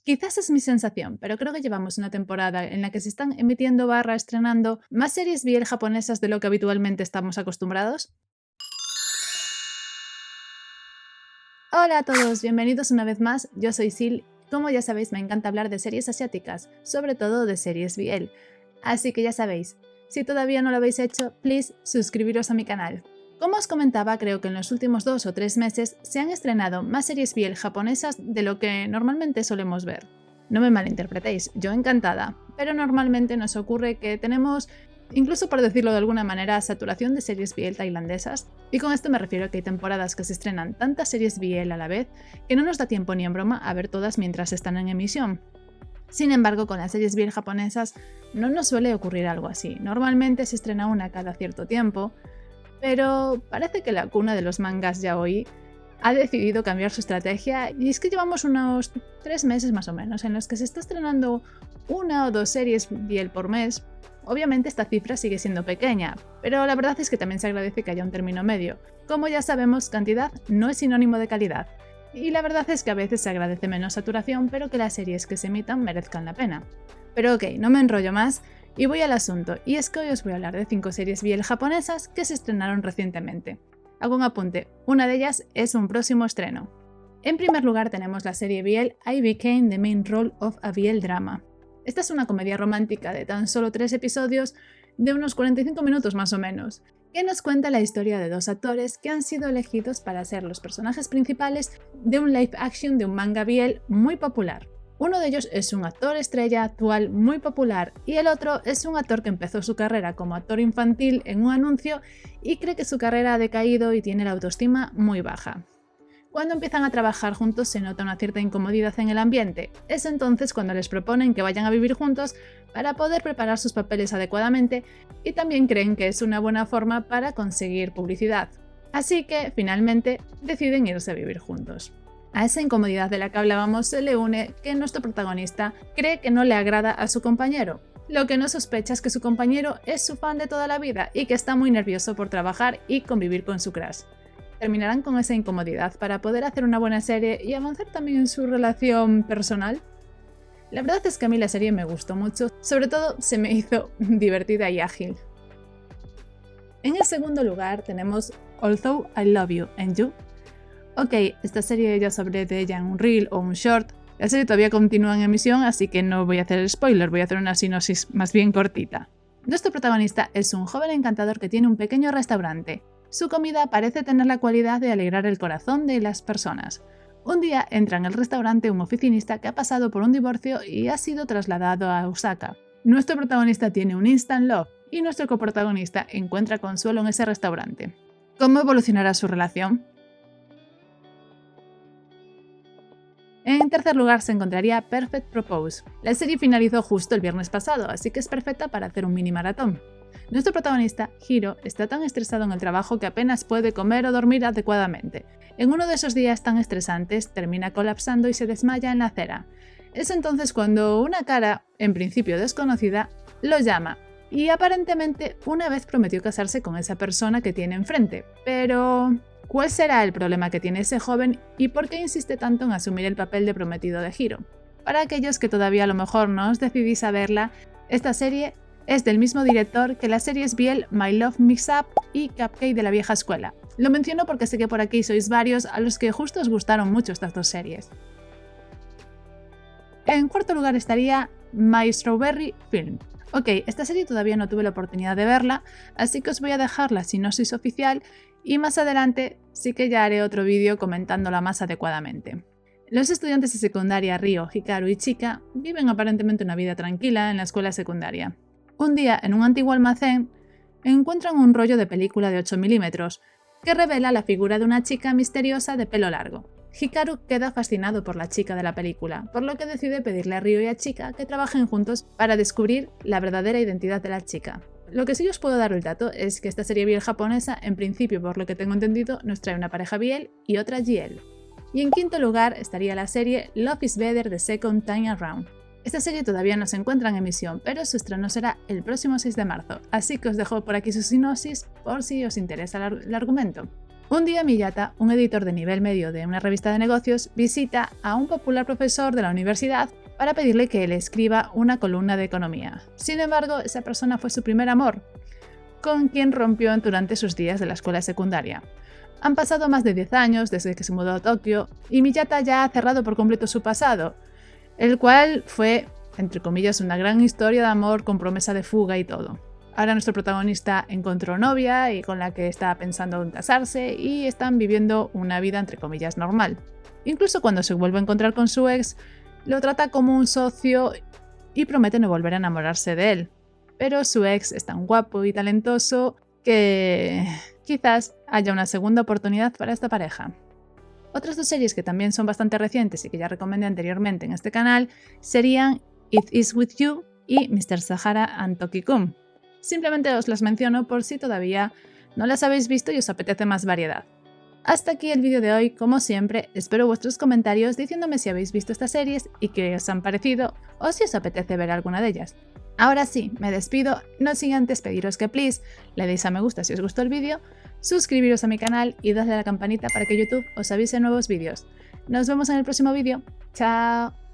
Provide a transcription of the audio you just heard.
Quizás es mi sensación, pero creo que llevamos una temporada en la que se están emitiendo estrenando más series BL japonesas de lo que habitualmente estamos acostumbrados. Hola a todos, bienvenidos una vez más, yo soy Sil. Como ya sabéis, me encanta hablar de series asiáticas, sobre todo de series BL. Así que ya sabéis, si todavía no lo habéis hecho, please suscribiros a mi canal. Como os comentaba, creo que en los últimos 2 o 3 meses se han estrenado más series BL japonesas de lo que normalmente solemos ver. No me malinterpretéis, yo encantada, pero normalmente nos ocurre que tenemos, incluso por decirlo de alguna manera, saturación de series BL tailandesas, y con esto me refiero a que hay temporadas que se estrenan tantas series BL a la vez que no nos da tiempo ni en broma a ver todas mientras están en emisión. Sin embargo, con las series BL japonesas no nos suele ocurrir algo así. Normalmente se estrena una cada cierto tiempo, pero parece que la cuna de los mangas yaoi ha decidido cambiar su estrategia y es que llevamos unos 3 meses más o menos en los que se está estrenando 1 o 2 series BL por mes. Obviamente esta cifra sigue siendo pequeña, pero la verdad es que también se agradece que haya un término medio. Como ya sabemos, cantidad no es sinónimo de calidad. Y la verdad es que a veces se agradece menos saturación, pero que las series que se emitan merezcan la pena. Pero ok, no me enrollo más y voy al asunto, y es que hoy os voy a hablar de 5 series BL japonesas que se estrenaron recientemente. Hago un apunte, una de ellas es un próximo estreno. En primer lugar tenemos la serie BL I Became the Main Role of a BL Drama. Esta es una comedia romántica de tan solo 3 episodios de unos 45 minutos más o menos, que nos cuenta la historia de 2 actores que han sido elegidos para ser los personajes principales de un live action de un manga BL muy popular. Uno de ellos es un actor estrella actual muy popular y el otro es un actor que empezó su carrera como actor infantil en un anuncio y cree que su carrera ha decaído y tiene la autoestima muy baja. Cuando empiezan a trabajar juntos se nota una cierta incomodidad en el ambiente. Es entonces cuando les proponen que vayan a vivir juntos para poder preparar sus papeles adecuadamente y también creen que es una buena forma para conseguir publicidad. Así que, finalmente, deciden irse a vivir juntos. A esa incomodidad de la que hablábamos se le une que nuestro protagonista cree que no le agrada a su compañero. Lo que no sospecha es que su compañero es su fan de toda la vida y que está muy nervioso por trabajar y convivir con su crush. ¿Terminarán con esa incomodidad para poder hacer una buena serie y avanzar también en su relación personal? La verdad es que a mí la serie me gustó mucho, sobre todo se me hizo divertida y ágil. En el segundo lugar tenemos Although I Love You and You. Ok, esta serie ya sabré de ella en un reel o un short. La serie todavía continúa en emisión, así que no voy a hacer spoiler, voy a hacer una sinopsis más bien cortita. Nuestro protagonista es un joven encantador que tiene un pequeño restaurante. Su comida parece tener la cualidad de alegrar el corazón de las personas. Un día entra en el restaurante un oficinista que ha pasado por un divorcio y ha sido trasladado a Osaka. Nuestro protagonista tiene un instant love y nuestro coprotagonista encuentra consuelo en ese restaurante. ¿Cómo evolucionará su relación? En tercer lugar se encontraría Perfect Propose. La serie finalizó justo el viernes pasado, así que es perfecta para hacer un mini maratón. Nuestro protagonista, Hiro, está tan estresado en el trabajo que apenas puede comer o dormir adecuadamente. En uno de esos días tan estresantes, termina colapsando y se desmaya en la acera. Es entonces cuando una cara, en principio desconocida, lo llama. Y aparentemente una vez prometió casarse con esa persona que tiene enfrente. Pero ¿cuál será el problema que tiene ese joven y por qué insiste tanto en asumir el papel de prometido de Hiro? Para aquellos que todavía a lo mejor no os decidís a verla, esta serie es del mismo director que las series BL My Love Mix-Up y Cupcake de la vieja escuela. Lo menciono porque sé que por aquí sois varios a los que justo os gustaron mucho estas 2 series. En cuarto lugar estaría My Strawberry Film. Ok, esta serie todavía no tuve la oportunidad de verla, así que os voy a dejar la sinopsis oficial y más adelante sí que ya haré otro vídeo comentándola más adecuadamente. Los estudiantes de secundaria Ryo, Hikaru y Chika viven aparentemente una vida tranquila en la escuela secundaria. Un día, en un antiguo almacén, encuentran un rollo de película de 8 milímetros que revela la figura de una chica misteriosa de pelo largo. Hikaru queda fascinado por la chica de la película, por lo que decide pedirle a Ryo y a Chika que trabajen juntos para descubrir la verdadera identidad de la chica. Lo que sí os puedo dar el dato es que esta serie BL japonesa, en principio por lo que tengo entendido, nos trae una pareja BL y otra GL. Y en quinto lugar estaría la serie Love is Better the Second Time Around. Esta serie todavía no se encuentra en emisión, pero su estreno será el próximo 6 de marzo, así que os dejo por aquí su sinopsis por si os interesa el argumento. Un día Miyata, un editor de nivel medio de una revista de negocios, visita a un popular profesor de la universidad para pedirle que le escriba una columna de economía. Sin embargo, esa persona fue su primer amor, con quien rompió durante sus días de la escuela secundaria. Han pasado más de 10 años desde que se mudó a Tokio y Miyata ya ha cerrado por completo su pasado, el cual fue, entre comillas, una gran historia de amor con promesa de fuga y todo. Ahora nuestro protagonista encontró novia y con la que está pensando en casarse y están viviendo una vida entre comillas normal. Incluso cuando se vuelve a encontrar con su ex, lo trata como un socio y promete no volver a enamorarse de él. Pero su ex es tan guapo y talentoso que quizás haya una segunda oportunidad para esta pareja. Otras dos series que también son bastante recientes y que ya recomendé anteriormente en este canal serían It Is With You y Mr. Sahara and Toki-kun. Simplemente os las menciono por si todavía no las habéis visto y os apetece más variedad. Hasta aquí el vídeo de hoy, como siempre, espero vuestros comentarios diciéndome si habéis visto estas series y qué os han parecido o si os apetece ver alguna de ellas. Ahora sí, me despido, no sin antes pediros que please le deis a me gusta si os gustó el vídeo, suscribiros a mi canal y dadle a la campanita para que YouTube os avise nuevos vídeos. Nos vemos en el próximo vídeo. ¡Chao!